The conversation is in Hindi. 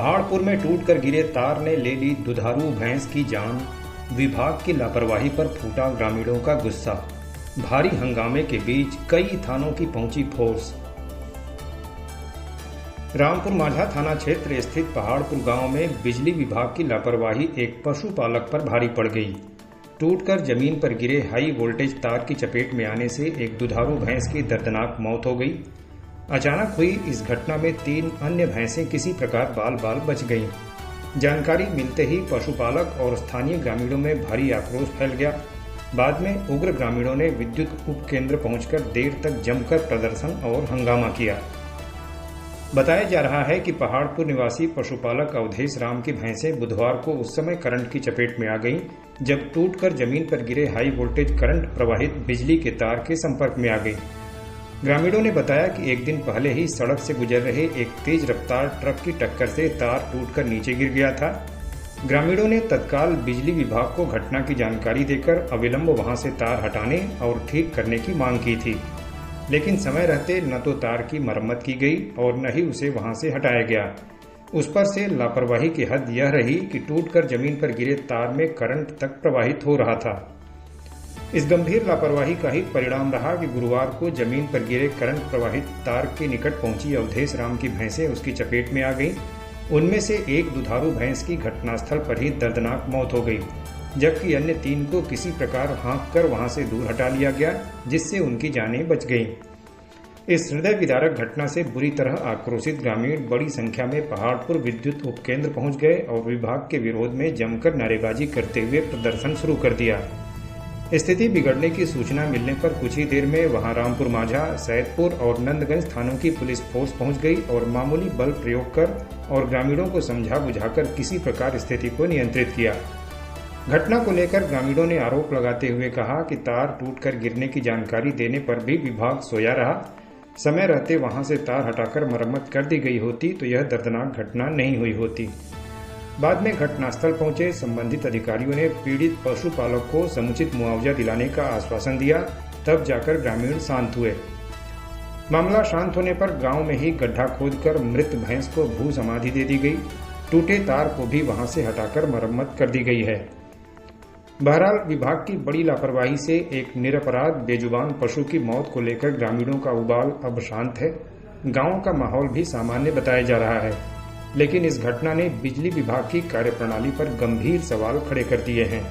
पहाड़पुर में टूटकर गिरे तार ने ले ली दुधारू भैंस की जान। विभाग की लापरवाही पर फूटा ग्रामीणों का गुस्सा। भारी हंगामे के बीच कई थानों की पहुंची फोर्स। रामपुर माझा थाना क्षेत्र स्थित पहाड़पुर गांव में बिजली विभाग की लापरवाही एक पशुपालक पर भारी पड़ गई। टूटकर जमीन पर गिरे हाई वोल्टेज तार की चपेट में आने से एक दुधारू भैंस की दर्दनाक मौत हो गई। अचानक हुई इस घटना में 3 अन्य भैंसें किसी प्रकार बाल बाल बच गईं। जानकारी मिलते ही पशुपालक और स्थानीय ग्रामीणों में भारी आक्रोश फैल गया। बाद में उग्र ग्रामीणों ने विद्युत उपकेंद्र पहुंचकर देर तक जमकर प्रदर्शन और हंगामा किया। बताया जा रहा है कि पहाड़पुर निवासी पशुपालक अवधेश राम की भैंसें बुधवार को उस समय करंट की चपेट में आ गईं जब टूटकर जमीन पर गिरे हाई वोल्टेज करंट प्रवाहित बिजली के तार के संपर्क में आ गई। ग्रामीणों ने बताया कि एक दिन पहले ही सड़क से गुजर रहे एक तेज रफ्तार ट्रक की टक्कर से तार टूटकर नीचे गिर गया था। ग्रामीणों ने तत्काल बिजली विभाग को घटना की जानकारी देकर अविलंब वहां से तार हटाने और ठीक करने की मांग की थी, लेकिन समय रहते न तो तार की मरम्मत की गई और न ही उसे वहां से हटाया गया। उस पर से लापरवाही की हद यह रही कि टूटकर जमीन पर गिरे तार में करंट तक प्रवाहित हो रहा था। इस गंभीर लापरवाही का ही परिणाम रहा कि गुरुवार को जमीन पर गिरे करंट प्रवाहित तार के निकट पहुंची अवधेश राम की भैंसें उसकी चपेट में आ गईं। उनमें से एक दुधारू भैंस की घटनास्थल पर ही दर्दनाक मौत हो गई, जबकि अन्य 3 को किसी प्रकार हाँककर वहां से दूर हटा लिया गया, जिससे उनकी जानें बच गईं। इस हृदय विदारक घटना से बुरी तरह आक्रोशित ग्रामीण बड़ी संख्या में पहाड़पुर विद्युत उपकेंद्र पहुंच गए और विभाग के विरोध में जमकर नारेबाजी करते हुए प्रदर्शन शुरू कर दिया। स्थिति बिगड़ने की सूचना मिलने पर कुछ ही देर में वहां रामपुर माझा, सैदपुर और नंदगंज थानों की पुलिस फोर्स पहुंच गई और मामूली बल प्रयोग कर और ग्रामीणों को समझा बुझाकर किसी प्रकार स्थिति को नियंत्रित किया। घटना को लेकर ग्रामीणों ने आरोप लगाते हुए कहा कि तार टूटकर गिरने की जानकारी देने पर भी विभाग सोया रहा। समय रहते वहां से तार हटाकर मरम्मत कर दी गई होती तो यह दर्दनाक घटना नहीं हुई होती। बाद में घटनास्थल पहुंचे संबंधित अधिकारियों ने पीड़ित पशुपालक को समुचित मुआवजा दिलाने का आश्वासन दिया, तब जाकर ग्रामीण शांत हुए। मामला शांत होने पर गांव में ही गड्ढा खोदकर मृत भैंस को भू समाधि दे दी गई। टूटे तार को भी वहां से हटाकर मरम्मत कर दी गई है। बहरहाल विभाग की बड़ी लापरवाही से एक निरपराध बेजुबान पशु की मौत को लेकर ग्रामीणों का उबाल अब शांत है। गांव का माहौल भी सामान्य बताया जा रहा है, लेकिन इस घटना ने बिजली विभाग की कार्यप्रणाली पर गंभीर सवाल खड़े कर दिए हैं।